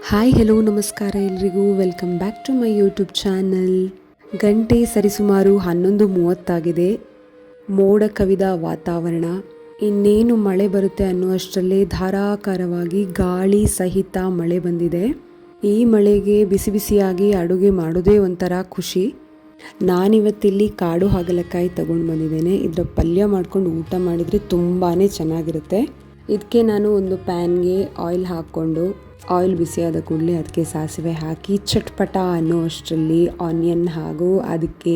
Hi hello ನಮಸ್ಕಾರ ಎಲ್ರಿಗೂ, welcome back to my YouTube channel. ಗಂಟೆ ಸರಿಸುಮಾರು 11:30 ಮೋಡ ಕವಿದ ವಾತಾವರಣ. ಇನ್ನೇನು ಮಳೆ ಬರುತ್ತೆ ಅನ್ನುವಷ್ಟರಲ್ಲೇ ಧಾರಾಕಾರವಾಗಿ ಗಾಳಿ ಸಹಿತ ಮಳೆ ಬಂದಿದೆ. ಈ ಮಳೆಗೆ ಬಿಸಿ ಬಿಸಿಯಾಗಿ ಅಡುಗೆ ಮಾಡೋದೇ ಒಂಥರ ಖುಷಿ. ನಾನಿವತ್ತಿಲ್ಲಿ ಕಾಡು ಹಾಗಲಕಾಯಿ ತಗೊಂಡು ಬಂದಿದ್ದೇನೆ. ಇದರ ಪಲ್ಯ ಮಾಡ್ಕೊಂಡು ಊಟ ಮಾಡಿದರೆ ತುಂಬಾ ಚೆನ್ನಾಗಿರುತ್ತೆ. ಇದಕ್ಕೆ ನಾನು ಒಂದು ಪ್ಯಾನ್ಗೆ ಆಯಿಲ್ ಹಾಕ್ಕೊಂಡು, ಆಯಿಲ್ ಬಿಸಿಯಾದ ಕೂಡಲೇ ಅದಕ್ಕೆ ಸಾಸಿವೆ ಹಾಕಿ ಚಟ್ಪಟ ಅನ್ನೋ ಅಷ್ಟರಲ್ಲಿ ಆನಿಯನ್ ಹಾಗೂ ಅದಕ್ಕೆ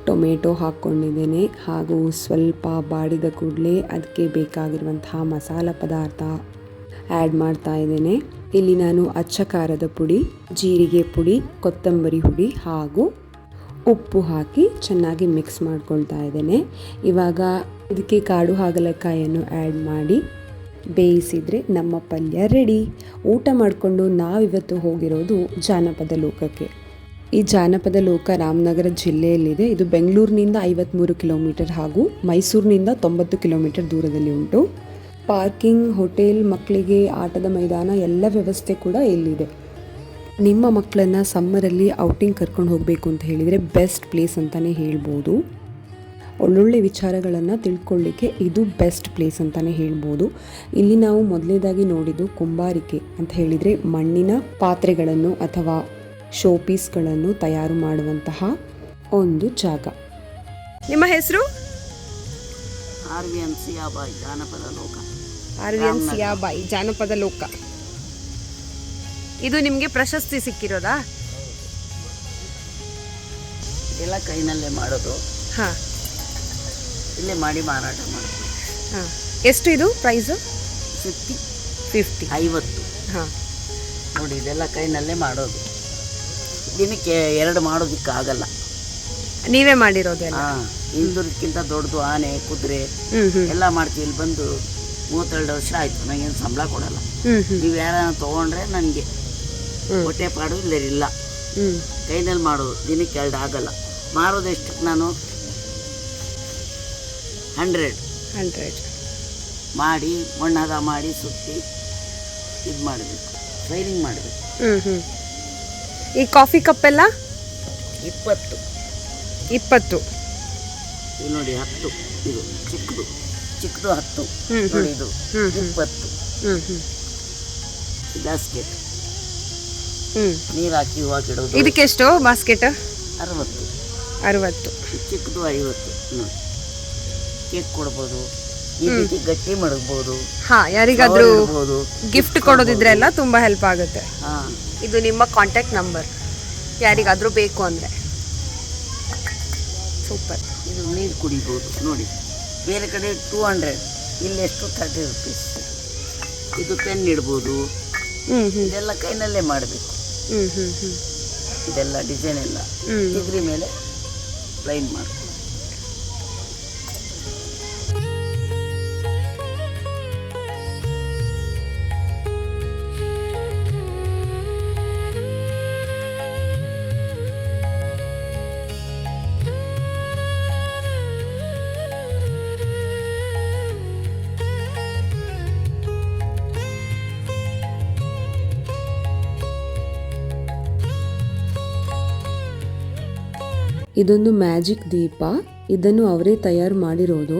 ಟೊಮೆಟೊ ಹಾಕ್ಕೊಂಡಿದ್ದೇನೆ. ಹಾಗೂ ಸ್ವಲ್ಪ ಬಾಡಿದ ಕೂಡಲೇ ಅದಕ್ಕೆ ಬೇಕಾಗಿರುವಂತಹ ಮಸಾಲ ಪದಾರ್ಥ ಆ್ಯಡ್ ಮಾಡ್ತಾ ಇದ್ದೇನೆ. ಇಲ್ಲಿ ನಾನು ಅಚ್ಚ ಖಾರದ ಪುಡಿ, ಜೀರಿಗೆ ಪುಡಿ, ಕೊತ್ತಂಬರಿ ಹುಡಿ ಹಾಗೂ ಉಪ್ಪು ಹಾಕಿ ಚೆನ್ನಾಗಿ ಮಿಕ್ಸ್ ಮಾಡ್ಕೊಳ್ತಾ ಇದ್ದೇನೆ. ಇವಾಗ ಇದಕ್ಕೆ ಕಾಡು ಹಾಗಲಕಾಯಿಯನ್ನು ಆ್ಯಡ್ ಮಾಡಿ ಬೇಯಿಸಿದರೆ ನಮ್ಮ ಪಲ್ಯ ರೆಡಿ. ಊಟ ಮಾಡಿಕೊಂಡು ನಾವಿವತ್ತು ಹೋಗಿರೋದು ಜಾನಪದ ಲೋಕಕ್ಕೆ. ಈ ಜಾನಪದ ಲೋಕ ರಾಮನಗರ ಜಿಲ್ಲೆಯಲ್ಲಿದೆ. ಇದು ಬೆಂಗಳೂರಿನಿಂದ 53 ಕಿಲೋಮೀಟರ್ ಹಾಗೂ ಮೈಸೂರಿನಿಂದ 90 ಕಿಲೋಮೀಟರ್ ದೂರದಲ್ಲಿ ಉಂಟು. ಪಾರ್ಕಿಂಗ್, ಹೋಟೆಲ್, ಮಕ್ಕಳಿಗೆ ಆಟದ ಮೈದಾನ ಎಲ್ಲ ವ್ಯವಸ್ಥೆ ಕೂಡ ಇಲ್ಲಿದೆ. ನಿಮ್ಮ ಮಕ್ಕಳನ್ನು ಸಮ್ಮರಲ್ಲಿ ಔಟಿಂಗ್ ಕರ್ಕೊಂಡು ಹೋಗಬೇಕು ಅಂತ ಹೇಳಿದರೆ ಬೆಸ್ಟ್ ಪ್ಲೇಸ್ ಅಂತಲೇ ಹೇಳ್ಬೋದು. ಒಳ್ಳೊಳ್ಳೆ ವಿಚಾರಗಳನ್ನು ತಿಳ್ಕೊಳ್ಳಿಕ್ಕೆ ಇದು ಬೆಸ್ಟ್ ಪ್ಲೇಸ್ ಅಂತಲೇ ಹೇಳ್ಬೋದು. ಇಲ್ಲಿ ನಾವು ಮೊದಲನೇದಾಗಿ ನೋಡಿದ್ದು ಕುಂಬಾರಿಕೆ ಅಂತ ಹೇಳಿದರೆ ಮಣ್ಣಿನ ಪಾತ್ರೆಗಳನ್ನು ಅಥವಾ ಶೋ ಪೀಸ್ಗಳನ್ನು ತಯಾರು ಮಾಡುವಂತಹ ಒಂದು ಜಾಗ. ನಿಮ್ಮ ಹೆಸರು? RVN ಸಿಯಾಬಾಯಿ ಜಾನಪದ ಲೋಕ. RVN ಸಿಯಾಬಾಯಿ ಜಾನಪದ ಲೋಕ. ಇದು ನಿಮಗೆ ಪ್ರಶಸ್ತಿ ಸಿಕ್ಕಿರೋದಾ? ಎಲ್ಲ ಕೈನಲ್ಲೇ ಮಾಡೋದು. ಹಾಂ, ಇಲ್ಲೇ ಮಾಡಿ ಮಾರಾಟ ಮಾಡೋದು. ಹಾಂ. ಎಷ್ಟು ಇದು ಪ್ರೈಸು? 50. 50. ಹಾಂ. ನೋಡಿ, ಇದೆಲ್ಲ ಕೈನಲ್ಲೇ ಮಾಡೋದು. ದಿನಕ್ಕೆ 2 ಮಾಡೋದಕ್ಕಾಗಲ್ಲ. ನೀವೇ ಮಾಡಿರೋದೆಲ್ಲ? ಹಾಂ. ಇಂದೂರ್ಕಿಂತ ದೊಡ್ಡದು ಆನೆ, ಕುದುರೆ ಎಲ್ಲ ಮಾಡ್ತೀವಿ. ಇಲ್ಲಿ ಬಂದು 32 ವರ್ಷ ಆಯಿತು. ನನಗೇನು ಸಂಬಳ ಕೊಡಲ್ಲ. ನೀವು ಯಾರು ತೊಗೊಂಡ್ರೆ ನನಗೆ ಹೊಟ್ಟೆ ಪಾಡು ಇಲ್ಲರಿಲ್ಲ. ಕೈನಲ್ಲಿ ಮಾಡೋದು ದಿನಕ್ಕೆ 2 ಆಗಲ್ಲ. ಮಾರೋದು ಎಷ್ಟಕ್ಕೆ ನಾನು 100 ಮಾಡಿ ಮಣ್ಣಾಗ ಮಾಡಿ ಸುತ್ತಿ ಇದು ಮಾಡಬೇಕು, ಫೈರಿಂಗ್ ಮಾಡಬೇಕು. ಈ ಕಾಫಿ ಕಪ್ ಎಲ್ಲ 20. ಇದು ನೋಡಿ 10. ಇದು ಚಿಕ್ಕದು 10. ನೋಡಿ ಇದು 20. ಬಾಸ್ಕೆಟ್ ನೀರು ಹಾಕಿ ಹೂವಾಗಿಡೋದು. ಇದಕ್ಕೆಷ್ಟು ಬಾಸ್ಕೆಟ್? 60. ಚಿಕ್ಕದು 50. ನೋಡಿ, ಕೇಕ್ ಕೊಡ್ಬೋದು, ಈ ರೀತಿ ಗಟ್ಟಿ ಮಡಗ್ಬೋದು. ಹಾ, ಯಾರಿಗಾದ್ರೂ ಗಿಫ್ಟ್ ಕೊಡೋದಿದ್ರೆ ಎಲ್ಲ ತುಂಬಾ ಹೆಲ್ಪ್ ಆಗುತ್ತೆ. ಇದು ನಿಮ್ಮ ಕಾಂಟ್ಯಾಕ್ಟ್ ನಂಬರ್, ಯಾರಿಗಾದ್ರೂ ಬೇಕು ಅಂದ್ರೆ. ಸೂಪರ್. ಇದು ನೀರು ಕುಡಿಬೋದು. ನೋಡಿ, ಬೇರೆ ಕಡೆ 200, ಇಲ್ಲೆಷ್ಟು 30 ರೂಪೀಸ್. ಇದು ಪೆನ್ ಇಡ್ಬೋದು. ಇದೆಲ್ಲ ಕೈನಲ್ಲೇ ಮಾಡಬೇಕು. ಇದೆಲ್ಲ ಡಿಸೈನ್ ಎಲ್ಲ ಇದ್ರ ಮೇಲೆ ಲೈನ್ ಮಾಡಬೇಕು. ಇದೊಂದು ಮ್ಯಾಜಿಕ್ ದೀಪ. ಇದನ್ನು ಅವರೇ ತಯಾರು ಮಾಡಿರೋದು.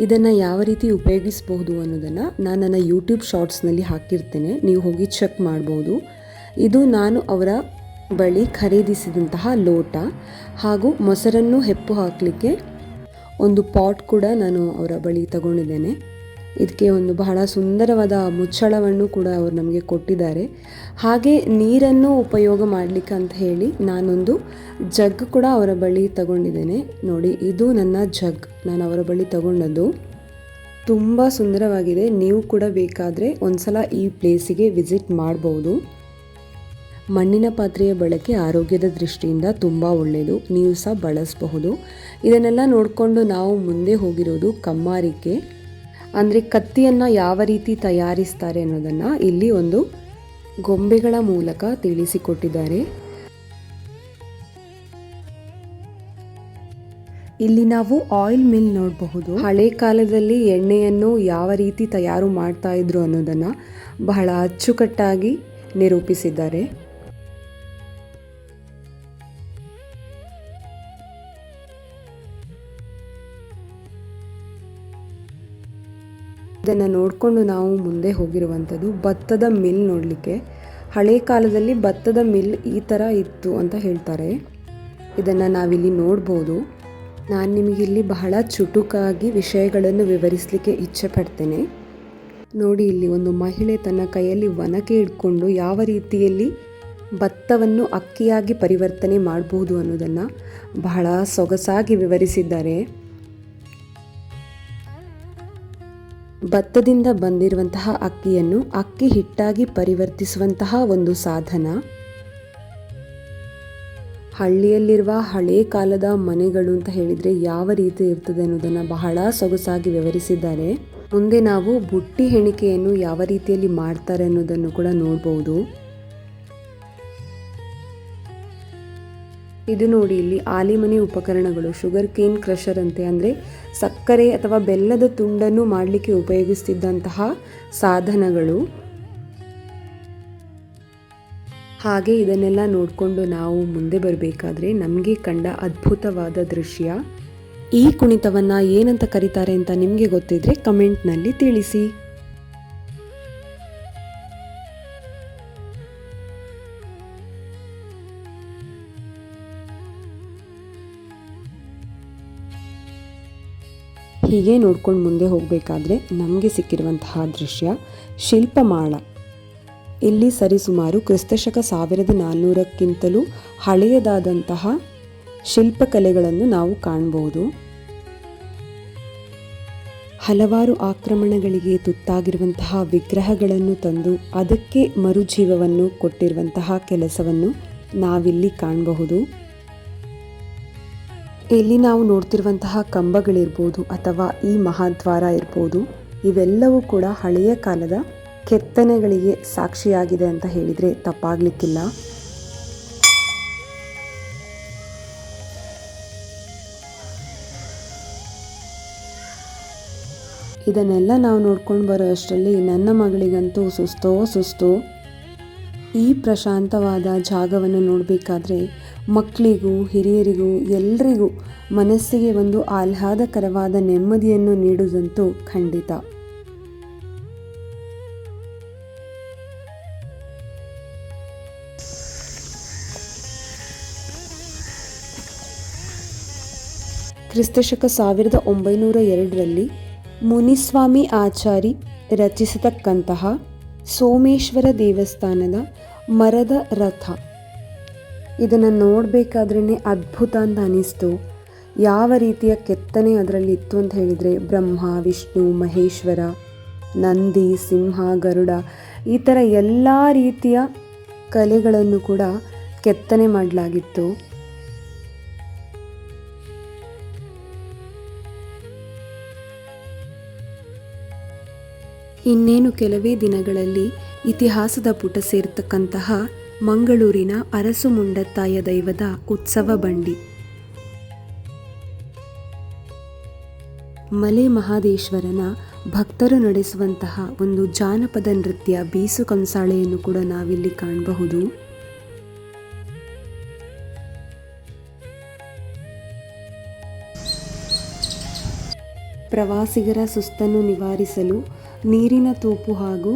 ಇದನ್ನು ಯಾವ ರೀತಿ ಉಪಯೋಗಿಸಬಹುದು ಅನ್ನೋದನ್ನು ನಾನು ನನ್ನ ಯೂಟ್ಯೂಬ್ ಶಾರ್ಟ್ಸ್ನಲ್ಲಿ ಹಾಕಿರ್ತೇನೆ, ನೀವು ಹೋಗಿ ಚೆಕ್ ಮಾಡ್ಬೋದು. ಇದು ನಾನು ಅವರ ಬಳಿ ಖರೀದಿಸಿದಂತಹ ಲೋಟ ಹಾಗೂ ಮೊಸರನ್ನು ಹೆಪ್ಪು ಹಾಕಲಿಕ್ಕೆ ಒಂದು ಪಾಟ್ ಕೂಡ ನಾನು ಅವರ ಬಳಿ ತಗೊಂಡಿದ್ದೇನೆ. ಇದಕ್ಕೆ ಒಂದು ಬಹಳ ಸುಂದರವಾದ ಮುಚ್ಚಳವನ್ನು ಕೂಡ ಅವರು ನಮಗೆ ಕೊಟ್ಟಿದ್ದಾರೆ. ಹಾಗೆ ನೀರನ್ನು ಉಪಯೋಗ ಮಾಡಲಿಕ್ಕೆ ಅಂತ ಹೇಳಿ ನಾನೊಂದು ಜಗ್ ಕೂಡ ಅವರ ಬಳಿ ತಗೊಂಡಿದ್ದೇನೆ. ನೋಡಿ, ಇದು ನನ್ನ ಜಗ್, ನಾನು ಅವರ ಬಳಿ ತಗೊಂಡದ್ದು. ತುಂಬ ಸುಂದರವಾಗಿದೆ. ನೀವು ಕೂಡ ಬೇಕಾದರೆ ಒಂದ್ಸಲ ಈ ಪ್ಲೇಸಿಗೆ ವಿಸಿಟ್ ಮಾಡ್ಬೋದು. ಮಣ್ಣಿನ ಪಾತ್ರೆಯ ಬಳಕೆ ಆರೋಗ್ಯದ ದೃಷ್ಟಿಯಿಂದ ತುಂಬ ಒಳ್ಳೆಯದು, ನೀವು ಸಹ ಬಳಸಬಹುದು. ಇದನ್ನೆಲ್ಲ ನೋಡಿಕೊಂಡು ನಾವು ಮುಂದೆ ಹೋಗಿರೋದು ಕಮ್ಮಾರಿಕೆ, ಅಂದರೆ ಕತ್ತಿಯನ್ನು ಯಾವ ರೀತಿ ತಯಾರಿಸ್ತಾರೆ ಅನ್ನೋದನ್ನು ಇಲ್ಲಿ ಒಂದು ಗೊಂಬೆಗಳ ಮೂಲಕ ತಿಳಿಸಿಕೊಟ್ಟಿದ್ದಾರೆ. ಇಲ್ಲಿ ನಾವು ಆಯಿಲ್ ಮಿಲ್ ನೋಡಬಹುದು. ಹಳೆ ಕಾಲದಲ್ಲಿ ಎಣ್ಣೆಯನ್ನು ಯಾವ ರೀತಿ ತಯಾರು ಮಾಡ್ತಾ ಇದ್ರು ಅನ್ನೋದನ್ನು ಬಹಳ ಅಚ್ಚುಕಟ್ಟಾಗಿ ನಿರೂಪಿಸಿದ್ದಾರೆ. ಇದನ್ನು ನೋಡಿಕೊಂಡು ನಾವು ಮುಂದೆ ಹೋಗಿರುವಂಥದ್ದು ಭತ್ತದ ಮಿಲ್ ನೋಡಲಿಕ್ಕೆ. ಹಳೆ ಕಾಲದಲ್ಲಿ ಭತ್ತದ ಮಿಲ್ ಈ ಥರ ಇತ್ತು ಅಂತ ಹೇಳ್ತಾರೆ. ಇದನ್ನು ನಾವಿಲ್ಲಿ ನೋಡ್ಬೋದು. ನಾನು ನಿಮಗಿಲ್ಲಿ ಬಹಳ ಚುಟುಕಾಗಿ ವಿಷಯಗಳನ್ನು ವಿವರಿಸಲಿಕ್ಕೆ ಇಚ್ಛೆ ಪಡ್ತೇನೆ. ನೋಡಿ, ಇಲ್ಲಿ ಒಂದು ಮಹಿಳೆ ತನ್ನ ಕೈಯಲ್ಲಿ ಒನಕೆ ಇಟ್ಕೊಂಡು ಯಾವ ರೀತಿಯಲ್ಲಿ ಭತ್ತವನ್ನು ಅಕ್ಕಿಯಾಗಿ ಪರಿವರ್ತನೆ ಮಾಡಬಹುದು ಅನ್ನೋದನ್ನು ಬಹಳ ಸೊಗಸಾಗಿ ವಿವರಿಸಿದ್ದಾರೆ. ಭತ್ತದಿಂದ ಬಂದಿರುವಂತಹ ಅಕ್ಕಿಯನ್ನು ಅಕ್ಕಿ ಹಿಟ್ಟಾಗಿ ಪರಿವರ್ತಿಸುವಂತಹ ಒಂದು ಸಾಧನ. ಹಳ್ಳಿಯಲ್ಲಿರುವ ಹಳೆ ಕಾಲದ ಮನೆಗಳು ಅಂತ ಹೇಳಿದರೆ ಯಾವ ರೀತಿ ಇರ್ತದೆ ಅನ್ನೋದನ್ನು ಬಹಳ ಸೊಗಸಾಗಿ ವಿವರಿಸಿದ್ದಾರೆ. ಮುಂದೆ ನಾವು ಬುಟ್ಟಿ ಹೆಣಿಕೆಯನ್ನು ಯಾವ ರೀತಿಯಲ್ಲಿ ಮಾಡ್ತಾರೆ ಅನ್ನೋದನ್ನು ಕೂಡ ನೋಡ್ಬೋದು. ಇದು ನೋಡಿ, ಇಲ್ಲಿ ಆಲಿಮನೆ ಉಪಕರಣಗಳು, ಶುಗರ್ ಕೇನ್ ಕ್ರಷರ್ ಅಂತೆ, ಅಂದರೆ ಸಕ್ಕರೆ ಅಥವಾ ಬೆಲ್ಲದ ತುಂಡನ್ನು ಮಾಡಲಿಕ್ಕೆ ಉಪಯೋಗಿಸ್ತಿದ್ದಂತಹ ಸಾಧನಗಳು. ಹಾಗೆ ಇದನ್ನೆಲ್ಲ ನೋಡಿಕೊಂಡು ನಾವು ಮುಂದೆ ಬರಬೇಕಾದ್ರೆ ನಮಗೆ ಕಂಡ ಅದ್ಭುತವಾದ ದೃಶ್ಯ. ಈ ಕುಣಿತವನ್ನು ಏನಂತ ಕರೀತಾರೆ ಅಂತ ನಿಮಗೆ ಗೊತ್ತಿದ್ರೆ ಕಮೆಂಟ್ನಲ್ಲಿ ತಿಳಿಸಿ. ಹೀಗೆ ನೋಡ್ಕೊಂಡು ಮುಂದೆ ಹೋಗಬೇಕಾದ್ರೆ ನಮಗೆ ಸಿಕ್ಕಿರುವಂತಹ ದೃಶ್ಯ ಶಿಲ್ಪಮಾಳ. ಇಲ್ಲಿ ಸರಿಸುಮಾರು ಕ್ರಿಸ್ತಶಕ 1400ಕ್ಕಿಂತಲೂ ಹಳೆಯದಾದಂತಹ ಶಿಲ್ಪಕಲೆಗಳನ್ನು ನಾವು ಕಾಣಬಹುದು. ಹಲವಾರು ಆಕ್ರಮಣಗಳಿಗೆ ತುತ್ತಾಗಿರುವಂತಹ ವಿಗ್ರಹಗಳನ್ನು ತಂದು ಅದಕ್ಕೆ ಮರುಜೀವವನ್ನು ಕೊಟ್ಟಿರುವಂತಹ ಕೆಲಸವನ್ನು ನಾವಿಲ್ಲಿ ಕಾಣಬಹುದು. ಇಲ್ಲಿ ನಾವು ನೋಡ್ತಿರುವಂತಹ ಕಂಬಗಳಿರ್ಬೋದು ಅಥವಾ ಈ ಮಹಾದ್ವಾರ ಇರ್ಬೋದು, ಇವೆಲ್ಲವೂ ಕೂಡ ಹಳೆಯ ಕಾಲದ ಕೆತ್ತನೆಗಳಿಗೆ ಸಾಕ್ಷಿಯಾಗಿದೆ ಅಂತ ಹೇಳಿದರೆ ತಪ್ಪಾಗಲಿಕ್ಕಿಲ್ಲ. ಇದನ್ನೆಲ್ಲ ನಾವು ನೋಡ್ಕೊಂಡು ಬರೋ ಅಷ್ಟರಲ್ಲಿ ನನ್ನ ಮಗಳಿಗಂತೂ ಸುಸ್ತು. ಈ ಪ್ರಶಾಂತವಾದ ಜಾಗವನ್ನು ನೋಡಬೇಕಾದ್ರೆ ಮಕ್ಕಳಿಗೂ ಹಿರಿಯರಿಗೂ ಎಲ್ರಿಗೂ ಮನಸ್ಸಿಗೆ ಒಂದು ಆಹ್ಲಾದಕರವಾದ ನೆಮ್ಮದಿಯನ್ನು ನೀಡುವುದಂತೂ ಖಂಡಿತ. ಕ್ರಿಸ್ತಶಕ 1902ರಲ್ಲಿ ಮುನಿಸ್ವಾಮಿ ಆಚಾರಿ ರಚಿಸತಕ್ಕಂತಹ ಸೋಮೇಶ್ವರ ದೇವಸ್ಥಾನದ ಮರದ ರಥ, ಇದನ್ನು ನೋಡಬೇಕಾದ್ರೇ ಅದ್ಭುತ ಅಂತ ಅನ್ನಿಸ್ತು. ಯಾವ ರೀತಿಯ ಕೆತ್ತನೆ ಅದರಲ್ಲಿ ಇತ್ತು ಅಂತ ಹೇಳಿದರೆ ಬ್ರಹ್ಮ, ವಿಷ್ಣು, ಮಹೇಶ್ವರ, ನಂದಿ, ಸಿಂಹ, ಗರುಡ, ಈ ಥರ ಎಲ್ಲ ರೀತಿಯ ಕಲೆಗಳನ್ನು ಕೂಡ ಕೆತ್ತನೆ ಮಾಡಲಾಗಿತ್ತು. ಇನ್ನೇನು ಕೆಲವೇ ದಿನಗಳಲ್ಲಿ ಇತಿಹಾಸದ ಪುಟ ಸೇರ್ತಕ್ಕಂತಹ ಮಂಗಳೂರಿನ ಅರಸು ಮುಂಡತ್ತಾಯ ದೈವದ ಉತ್ಸವ ಬಂಡಿ. ಮಲೆ ಮಹಾದೇಶ್ವರನ ಭಕ್ತರು ನಡೆಸುವಂತಹ ಒಂದು ಜಾನಪದ ನೃತ್ಯ ಬೀಸು ಕಂಸಾಳೆಯನ್ನು ಕೂಡ ನಾವಿಲ್ಲಿ ಕಾಣಬಹುದು. ಪ್ರವಾಸಿಗರ ಸುಸ್ತನ್ನು ನಿವಾರಿಸಲು ನೀರಿನ ತೋಪು ಹಾಗೂ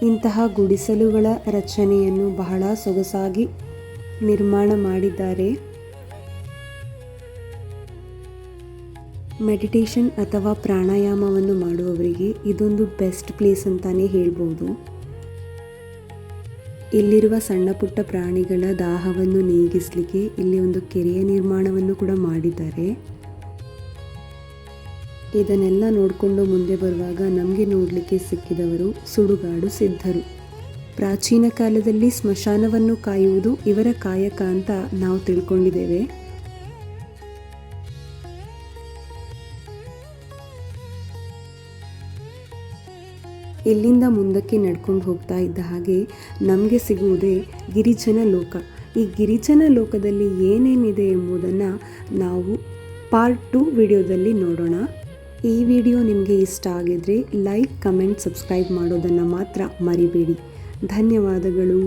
ಇಂತಹ ಗುಡಿಸಲುಗಳ ರಚನೆಯನ್ನು ಬಹಳ ಸೊಗಸಾಗಿ ನಿರ್ಮಾಣ ಮಾಡಿದ್ದಾರೆ. ಮೆಡಿಟೇಷನ್ ಅಥವಾ ಪ್ರಾಣಾಯಾಮವನ್ನು ಮಾಡುವವರಿಗೆ ಇದೊಂದು ಬೆಸ್ಟ್ ಪ್ಲೇಸ್ ಅಂತಾನೆ ಹೇಳ್ಬೋದು. ಇಲ್ಲಿರುವ ಸಣ್ಣ ಪುಟ್ಟ ಪ್ರಾಣಿಗಳ ದಾಹವನ್ನು ನೀಗಿಸಲಿಕ್ಕೆ ಇಲ್ಲಿ ಒಂದು ಕೆರೆಯ ನಿರ್ಮಾಣವನ್ನು ಕೂಡ ಮಾಡಿದ್ದಾರೆ. ಇದನ್ನೆಲ್ಲ ನೋಡಿಕೊಂಡು ಮುಂದೆ ಬರುವಾಗ ನಮಗೆ ನೋಡಲಿಕ್ಕೆ ಸಿಕ್ಕಿದವರು ಸುಡುಗಾಡು ಸಿದ್ಧರು. ಪ್ರಾಚೀನ ಕಾಲದಲ್ಲಿ ಸ್ಮಶಾನವನ್ನು ಕಾಯುವುದು ಇವರ ಕಾಯಕ ಅಂತ ನಾವು ತಿಳ್ಕೊಂಡಿದ್ದೇವೆ. ಇಲ್ಲಿಂದ ಮುಂದಕ್ಕೆ ನಡ್ಕೊಂಡು ಹೋಗ್ತಾ ಇದ್ದ ಹಾಗೆ ನಮಗೆ ಸಿಗುವುದೇ ಗಿರಿಜನ ಲೋಕ. ಈ ಗಿರಿಜನ ಲೋಕದಲ್ಲಿ ಏನೇನಿದೆ ಎಂಬುದನ್ನು ನಾವು ಪಾರ್ಟ್ 2 ವಿಡಿಯೋದಲ್ಲಿ ನೋಡೋಣ. ಈ ವಿಡಿಯೋ ನಿಮಗೆ ಇಷ್ಟ ಆಗಿದ್ರೆ ಲೈಕ್, ಕಮೆಂಟ್, ಸಬ್ಸ್ಕ್ರೈಬ್ ಮಾಡೋದನ್ನು ಮಾತ್ರ ಮರಿಬೇಡಿ. ಧನ್ಯವಾದಗಳು.